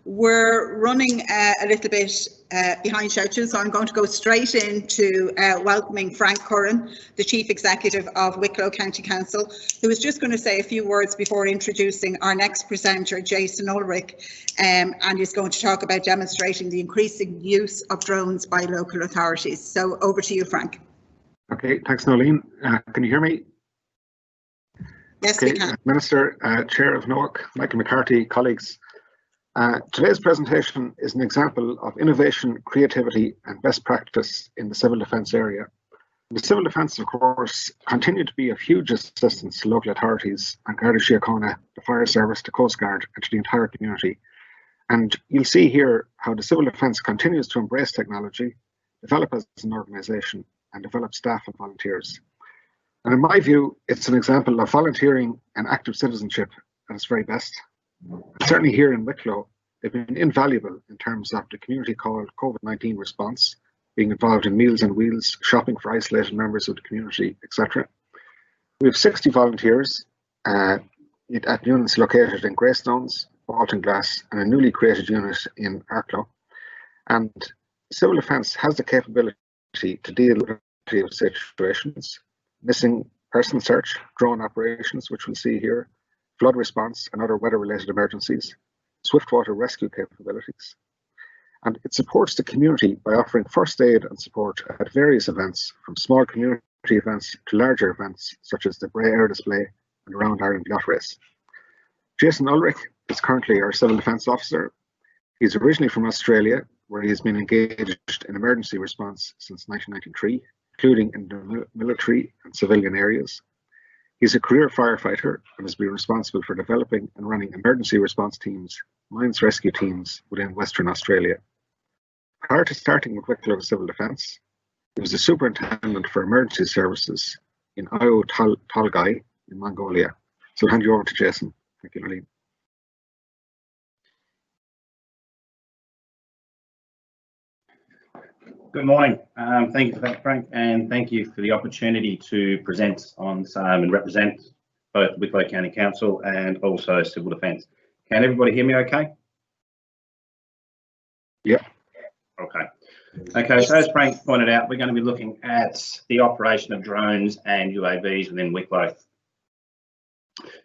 We're running a little bit behind schedule, so I'm going to go straight into welcoming Frank Curran, the Chief Executive of Wicklow County Council, who is just going to say a few words before introducing our next presenter, Jason Ullrich, and is going to talk about demonstrating the increasing use of drones by local authorities. So over to you, Frank. Okay, thanks, Nolene. Can you hear me? Yes, okay, we can. Minister, Chair of NOAC, Michael McCarthy, colleagues. Today's presentation is an example of innovation, creativity and best practice in the civil defence area. The civil defence, of course, continue to be of huge assistance to local authorities and Garda Síochána, the fire service, the Coast Guard and to the entire community. And you'll see here how the civil defence continues to embrace technology, develop as an organisation and develop staff and volunteers. And in my view, it's an example of volunteering and active citizenship at its very best. Certainly here in Wicklow, they've been invaluable in terms of the community called COVID-19 response, being involved in Meals on Wheels, shopping for isolated members of the community, etc. We have 60 volunteers at units located in Greystones, Baltinglass, and a newly created unit in Arklow. And civil defence has the capability to deal with a variety of situations: missing person search, drone operations, which we'll see here, flood response and other weather-related emergencies, swiftwater rescue capabilities. And it supports the community by offering first aid and support at various events, from small community events to larger events such as the Bray Air Display and the Round Ireland Yacht Race. Jason Ullrich is currently our Civil Defence Officer. He's originally from Australia, where he has been engaged in emergency response since 1993, including in the military and civilian areas. He's a career firefighter and has been responsible for developing and running emergency response teams, mines rescue teams within Western Australia. Prior to starting with Wicklow Civil Defence, he was the Superintendent for Emergency Services in Oyo Tolgai in Mongolia. So I'll hand you over to Jason. Thank you, Nolene. Good morning. Thank you for that, Frank, and thank you for the opportunity to present on and represent both Wicklow County Council and also Civil Defence. Can everybody hear me okay? Yeah. Okay, so as Frank pointed out, we're going to be looking at the operation of drones and UAVs within Wicklow.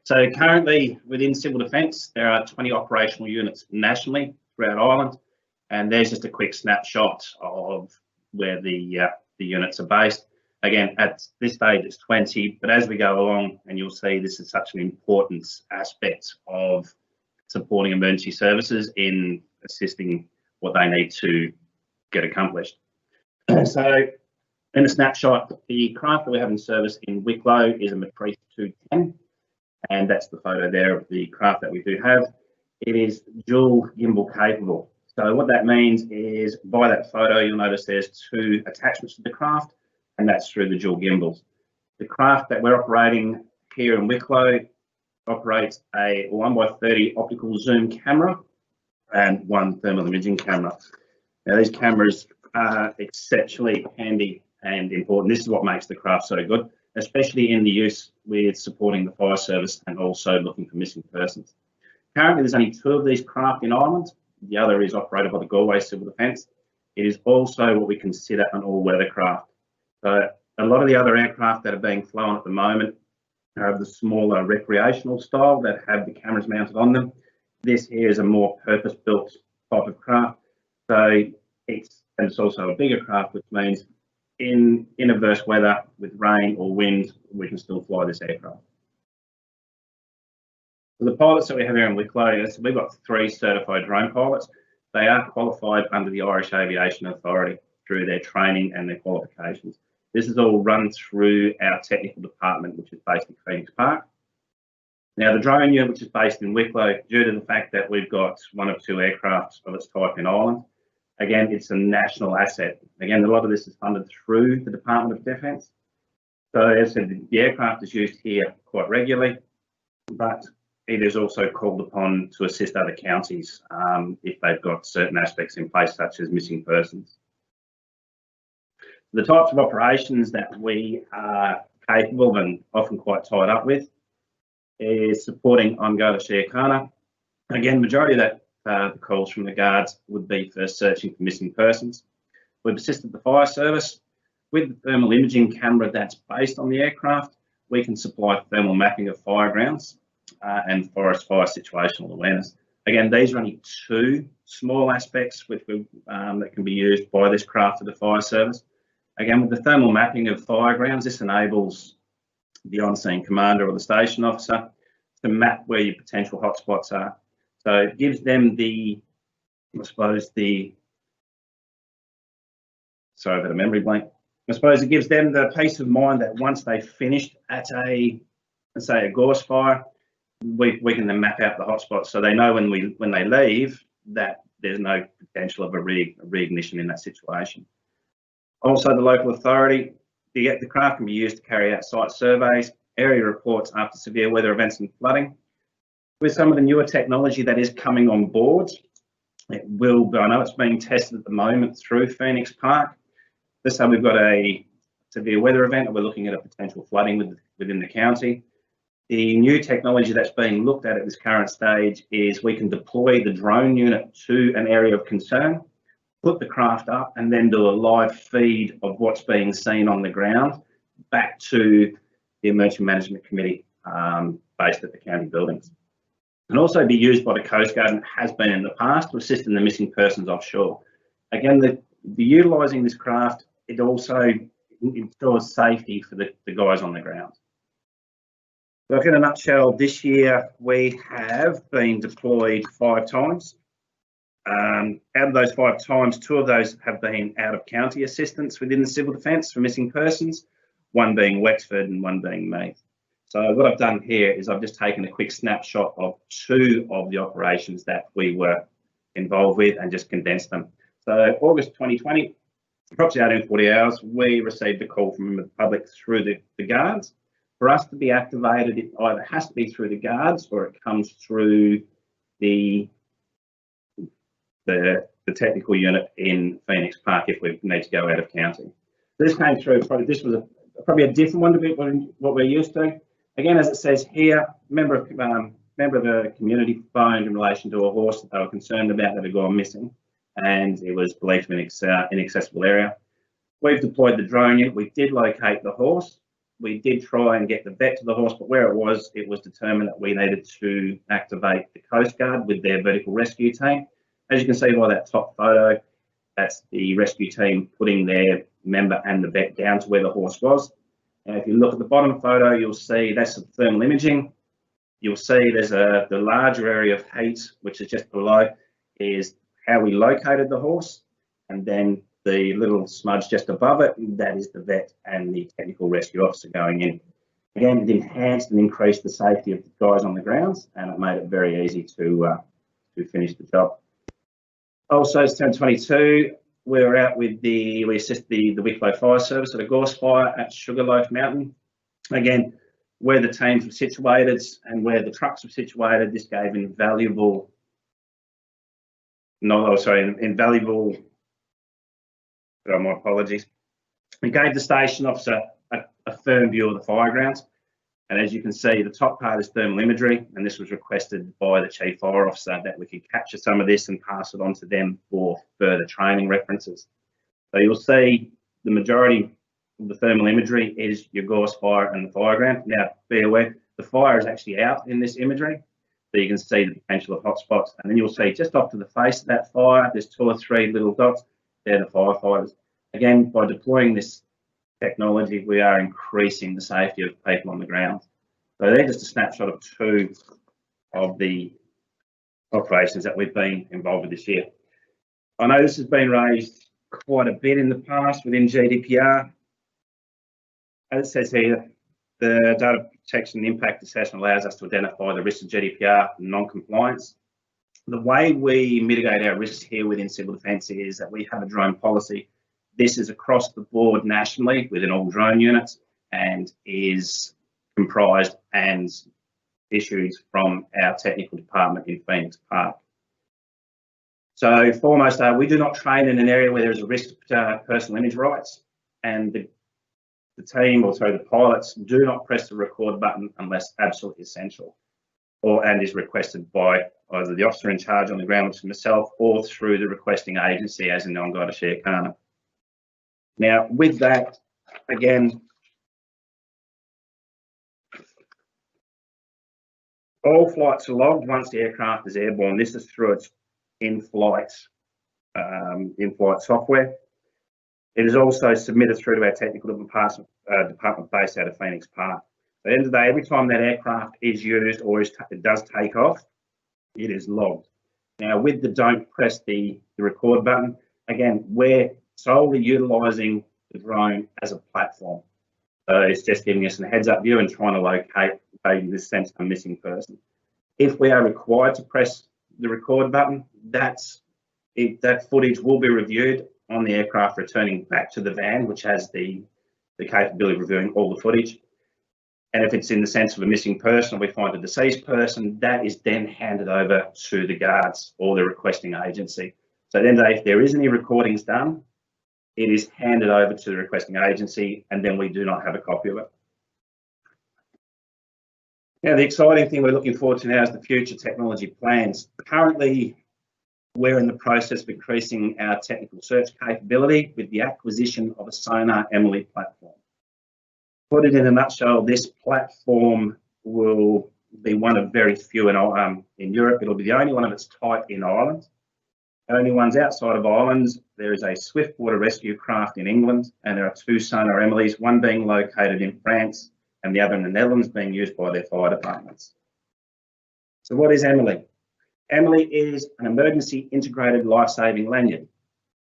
So currently within Civil Defence, there are 20 operational units nationally throughout Ireland. And there's just a quick snapshot of where the units are based. Again, at this stage it's 20, but as we go along, and you'll see this is such an important aspect of supporting emergency services in assisting what they need to get accomplished. So in a snapshot, the craft that we have in service in Wicklow is a Matrice 210, and that's the photo there of the craft that we do have. It is dual gimbal capable. So what that means is, by that photo, you'll notice there's two attachments to the craft, and that's through the dual gimbals. The craft that we're operating here in Wicklow operates a 1x30 optical zoom camera and one thermal imaging camera. Now, these cameras are exceptionally handy and important. This is what makes the craft so good, especially in the use with supporting the fire service and also looking for missing persons. Currently, there's only 2 of these craft in Ireland. The other is operated by the Galway Civil Defence. It is also what we consider an all-weather craft. So a lot of the other aircraft that are being flown at the moment are of the smaller recreational style that have the cameras mounted on them. This here is a more purpose-built type of craft. So it's also a bigger craft, which means in adverse weather with rain or wind, we can still fly this aircraft. The pilots that we have here in Wicklow, we've got 3 certified drone pilots. They are qualified under the Irish Aviation Authority through their training and their qualifications. This is all run through our technical department, which is based in Phoenix Park. Now, the drone unit, which is based in Wicklow, due to the fact that we've got 1 or 2 aircraft of its type in Ireland, again, it's a national asset. Again, a lot of this is funded through the Department of Defence. So as I said, the aircraft is used here quite regularly, but it is also called upon to assist other counties if they've got certain aspects in place, such as missing persons. The types of operations that we are capable and often quite tied up with is supporting on Garda Síochána. Again, majority of that the calls from the guards would be for searching for missing persons. We've assisted the fire service with the thermal imaging camera that's based on the aircraft. We can supply thermal mapping of fire grounds and forest fire situational awareness. Again, these are only two small aspects that can be used by this craft of the fire service. Again, with the thermal mapping of fire grounds, this enables the on-scene commander or the station officer to map where your potential hotspots are. So it gives them sorry about a memory blank. I suppose it gives them the peace of mind that once they've finished at let's say a gorse fire, we can then map out the hotspots, so they know when they leave that there's no potential of a reignition in that situation. Also, the local authority, the craft can be used to carry out site surveys, area reports after severe weather events and flooding. With some of the newer technology that is coming on board, I know it's being tested at the moment through Phoenix Park. Let's say we've got a severe weather event and we're looking at a potential flooding within the county. The new technology that's being looked at this current stage is we can deploy the drone unit to an area of concern, put the craft up, and then do a live feed of what's being seen on the ground back to the Emergency Management Committee based at the county buildings. It can also be used by the Coast Guard and has been in the past to assist in the missing persons offshore. Again, utilising this craft, it also ensures safety for the guys on the ground. So in a nutshell, this year we have been deployed 5 times. Out of those 5 times, 2 of those have been out of county assistance within the civil defence for missing persons, one being Wexford and one being Meath. So what I've done here is I've just taken a quick snapshot of 2 of the operations that we were involved with and just condensed them. So August 2020, approximately 18 to 40 hours, we received a call from the public through the guards. For us to be activated, it either has to be through the guards or it comes through the technical unit in Phoenix Park if we need to go out of county. This came through, this was probably a different one to what we're used to. Again, as it says here, member of the community phoned in relation to a horse that they were concerned about that had gone missing, and it was believed to be an inaccessible area. We've deployed the drone unit. We did locate the horse. We did try and get the vet to the horse, but where it was determined that we needed to activate the Coast Guard with their vertical rescue team. As you can see by that top photo, that's the rescue team putting their member and the vet down to where the horse was. And if you look at the bottom photo, you'll see that's the thermal imaging. You'll see there's the larger area of heat, which is just below, is how we located the horse. And then the little smudge just above it, that is the vet and the technical rescue officer going in. Again, it enhanced and increased the safety of the guys on the grounds, and it made it very easy to finish the job. Also, it's 10:22. We were out with we assist the Wicklow Fire Service at a gorse fire at Sugarloaf Mountain. Again, where the teams were situated and where the trucks were situated, this gave invaluable. My apologies. It gave the station officer a firm view of the fire grounds. And as you can see, the top part is thermal imagery, and this was requested by the Chief Fire Officer that we could capture some of this and pass it on to them for further training references. So you'll see the majority of the thermal imagery is your gorse fire and the fire ground. Now, be aware, the fire is actually out in this imagery, so you can see the potential of hotspots. And then you'll see just off to the face of that fire, there's 2 or 3 little dots. They're the firefighters. Again, by deploying this technology, we are increasing the safety of people on the ground. So they're just a snapshot of 2 of the operations that we've been involved with this year. I know this has been raised quite a bit in the past within GDPR. As it says here, the data protection impact assessment allows us to identify the risks of GDPR non-compliance. The way we mitigate our risks here within civil defence is that we have a drone policy. This is across the board nationally within all drone units and is comprised and issued from our technical department in Phoenix Park. So foremost, we do not train in an area where there is a risk to personal image rights, and the pilots do not press the record button unless absolutely essential and is requested by either the officer in charge on the ground, which is myself, or through the requesting agency, as in Non-Guided Share Kana. Now, with that, again, all flights are logged once the aircraft is airborne. This is through its in-flight software. It is also submitted through to our technical department based out of Phoenix Park. At the end of the day, every time that aircraft is used or it does take off, it is logged. Now, with the don't press the record button, again, we're solely utilising the drone as a platform. So it's just giving us a heads-up view and trying to locate, in this sense, a missing person. If we are required to press the record button, that footage will be reviewed on the aircraft returning back to the van, which has the capability of reviewing all the footage. And if it's in the sense of a missing person, or we find a deceased person, that is then handed over to the guards or the requesting agency. So at the end of the day, if there is any recordings done, it is handed over to the requesting agency, and then we do not have a copy of it. Now, the exciting thing we're looking forward to now is the future technology plans. Currently, we're in the process of increasing our technical search capability with the acquisition of a Sonar Emily platform. Put it in a nutshell, this platform will be one of very few in Europe. It'll be the only one of its type in Ireland. Only ones outside of Ireland, there is a swift water rescue craft in England, and there are two Sonar Emilys, one being located in France and the other in the Netherlands, being used by their fire departments. So what is Emily? Emily is an emergency integrated life-saving lanyard.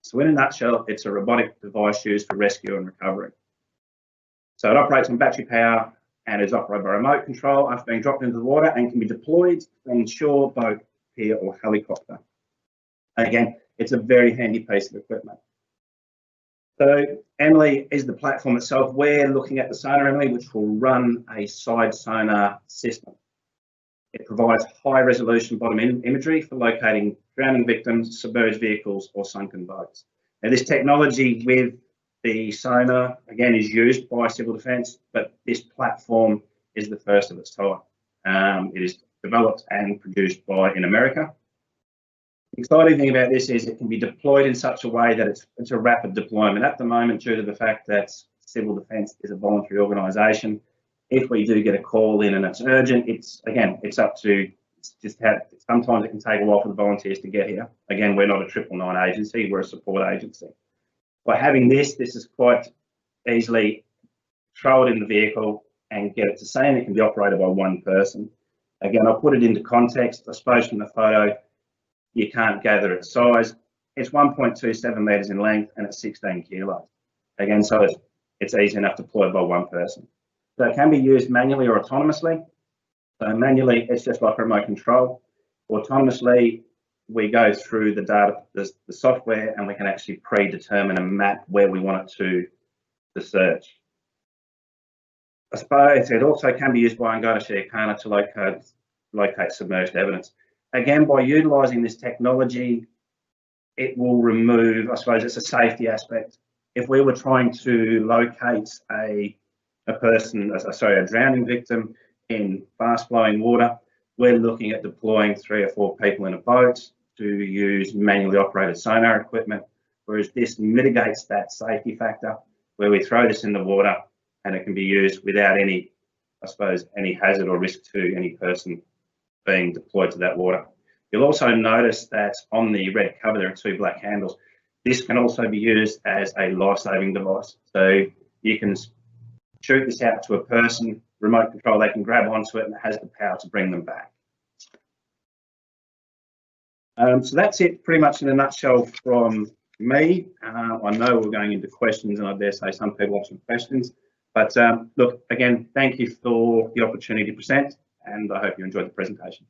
So in a nutshell, it's a robotic device used for rescue and recovery. So it operates on battery power and is operated by remote control after being dropped into the water, and can be deployed from shore, boat, pier or helicopter. Again, it's a very handy piece of equipment. So Emily is the platform itself. We're looking at the Sonar Emily, which will run a side sonar system. It provides high resolution bottom imagery for locating drowning victims, submerged vehicles or sunken boats. Now, this technology with the sonar, again, is used by Civil Defence, but this platform is the first of its type. It is developed and produced in America. The exciting thing about this is it can be deployed in such a way that it's a rapid deployment. At the moment, due to the fact that Civil Defence is a voluntary organisation, if we do get a call in and it's urgent, it's up to just how, sometimes it can take a while for the volunteers to get here. Again, we're not a 999 agency, we're a support agency. By having this is quite easily throw it in the vehicle and get it to sea, and it can be operated by one person. Again, I'll put it into context. I suppose from the photo, you can't gather its size. It's 1.27 metres in length and it's 16 kilos. Again, so it's easy enough to deploy by one person. So it can be used manually or autonomously. So manually, it's just like remote control. Autonomously, we go through the data, the software, and we can actually predetermine a map where we want it to search. I suppose it also can be used by Non-Guided Share Kana to locate submerged evidence. Again, by utilising this technology, it will remove, I suppose it's a safety aspect. If we were trying to locate a drowning victim in fast flowing water, we're looking at deploying 3 or 4 people in a boat to use manually operated sonar equipment, whereas this mitigates that safety factor where we throw this in the water and it can be used without any hazard or risk to any person being deployed to that water. You'll also notice that on the red cover there are 2 black handles. This can also be used as a life-saving device. So you can shoot this out to a person, remote control, they can grab onto it and it has the power to bring them back. So that's it pretty much in a nutshell from me. I know we're going into questions and I dare say some people have some questions, but look, again, thank you for the opportunity to present and I hope you enjoyed the presentation.